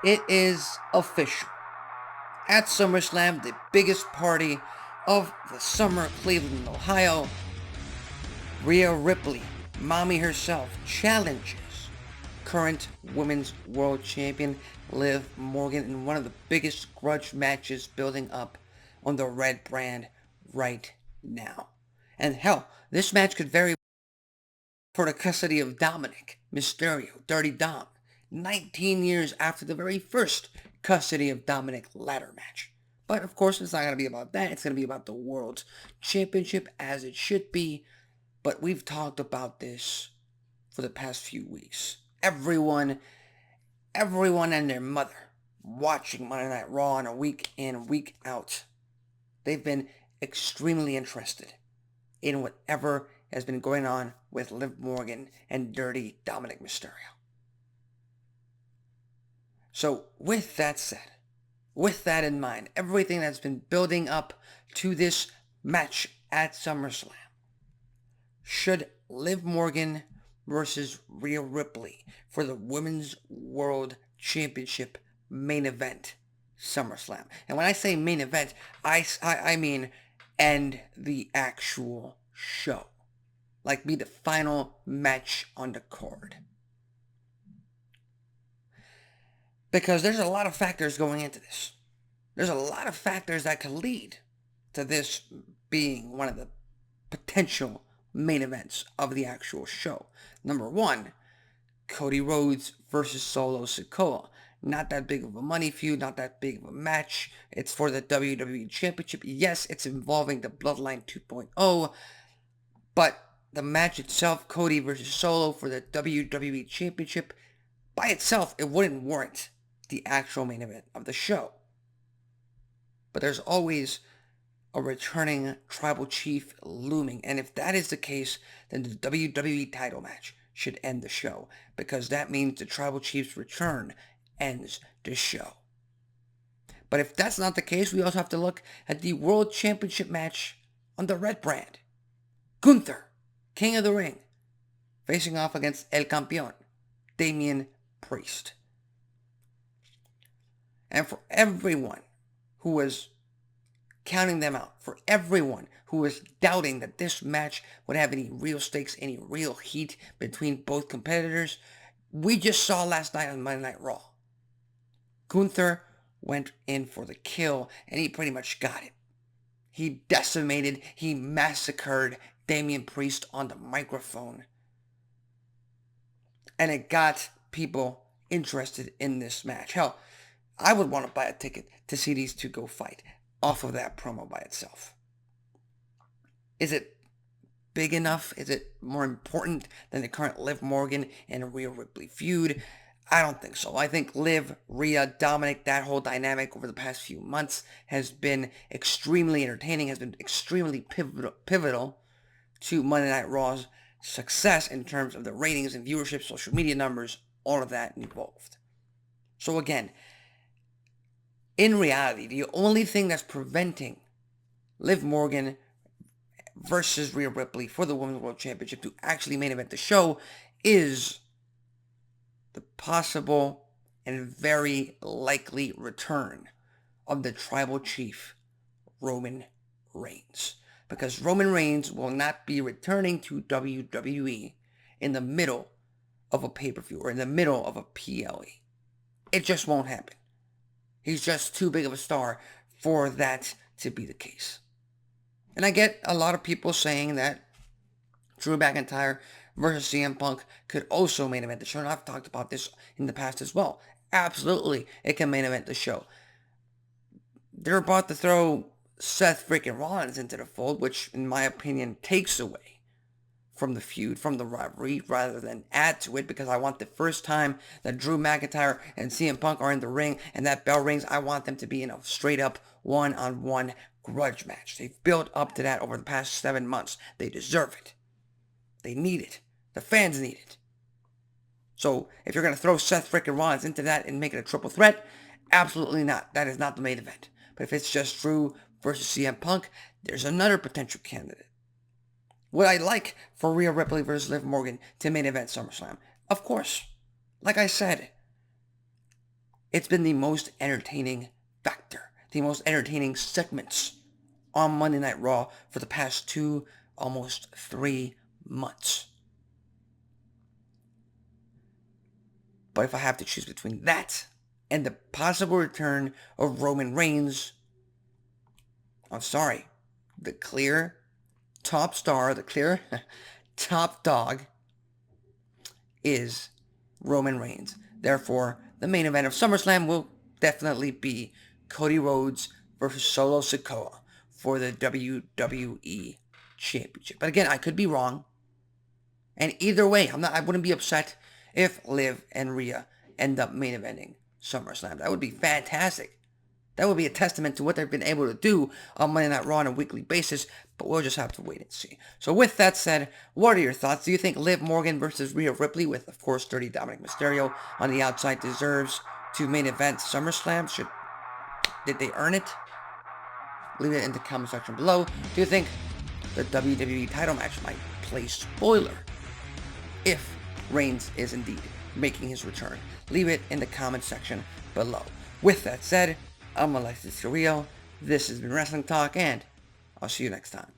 It is official. At Summerslam, the biggest party of the summer, Cleveland, Ohio, Rhea Ripley, mommy herself, challenges current women's world champion Liv Morgan in one of the biggest grudge matches building up on the red brand right now. And hell, this match could very for the custody of Dominic Mysterio, Dirty Dom, 19 years after the very first custody of Dominic ladder match. But of course, it's not going to be about that. It's going to be about the World Championship as it should be. But we've talked about this for the past few weeks. Everyone and their mother watching Monday Night Raw on a week in, week out. They've been extremely interested in whatever has been going on with Liv Morgan and Dirty Dominic Mysterio. So with that said, with that in mind, everything that's been building up to this match at SummerSlam, should Liv Morgan versus Rhea Ripley for the Women's World Championship main event SummerSlam. And when I say main event, I mean end the actual show. Like be the final match on the card. Because there's a lot of factors going into this. There's a lot of factors that could lead to this being one of the potential main events of the actual show. Number one, Cody Rhodes versus Solo Sikoa. Not that big of a money feud, not that big of a match. It's for the WWE Championship. Yes, it's involving the Bloodline 2.0, but the match itself, Cody versus Solo for the WWE Championship, by itself, it wouldn't warrant the actual main event of the show. But there's always a returning tribal chief looming. And if that is the case, then the WWE title match should end the show, because that means the tribal chief's return ends the show. But if that's not the case, we also have to look at the World Championship match on the red brand. Gunther, King of the Ring, facing off against El Campeón, Damian Priest. And for everyone who was counting them out, for everyone who was doubting that this match would have any real stakes, any real heat between both competitors, we just saw last night on Monday Night Raw. Gunther went in for the kill, and he pretty much got it. He decimated, he massacred Damian Priest on the microphone. And it got people interested in this match. Hell, I would want to buy a ticket to see these two go fight off of that promo by itself. Is it big enough? Is it more important than the current Liv Morgan and Rhea Ripley feud? I don't think so. I think Liv, Rhea, Dominic, that whole dynamic over the past few months has been extremely entertaining, has been extremely pivotal to Monday Night Raw's success in terms of the ratings and viewership, social media numbers, all of that involved. So again, in reality, the only thing that's preventing Liv Morgan versus Rhea Ripley for the Women's World Championship to actually main event the show is the possible and very likely return of the tribal chief, Roman Reigns. Because Roman Reigns will not be returning to WWE in the middle of a pay-per-view or in the middle of a PLE. It just won't happen. He's just too big of a star for that to be the case. And I get a lot of people saying that Drew McIntyre versus CM Punk could also main event the show. And I've talked about this in the past as well. Absolutely, it can main event the show. They're about to throw Seth freaking Rollins into the fold, which in my opinion takes away from the feud, from the rivalry, rather than add to it, because I want the first time that Drew McIntyre and CM Punk are in the ring and that bell rings, I want them to be in a straight up one-on-one grudge match. They've built up to that over the past 7 months. They deserve it. They need it. The fans need it. So if you're going to throw Seth freaking Rollins into that and make it a triple threat, absolutely not. That is not the main event. But if it's just Drew versus CM Punk, there's another potential candidate. Would I like for Rhea Ripley versus Liv Morgan to main event SummerSlam? Of course. Like I said, it's been the most entertaining factor, the most entertaining segments on Monday Night Raw for the past 2, almost 3 months. But if I have to choose between that and the possible return of Roman Reigns, I'm sorry, the clear top star, the clear top dog is Roman Reigns. Therefore, the main event of SummerSlam will definitely be Cody Rhodes versus Solo Sikoa for the WWE Championship. But again, I could be wrong. And either way, I wouldn't be upset if Liv and Rhea end up main eventing SummerSlam. That would be fantastic. That would be a testament to what they've been able to do on Monday Night Raw on a weekly basis, but we'll just have to wait and see. So with that said, what are your thoughts? Do you think Liv Morgan versus Rhea Ripley, with of course Dirty Dominic Mysterio on the outside, deserves to main event SummerSlam? Did they earn it? Leave it in the comment section below. Do you think the WWE title match might play spoiler if Reigns is indeed making his return? Leave it in the comment section below. With that said, I'm Alexis Carrillo. This has been Wrestling Talk, and I'll see you next time.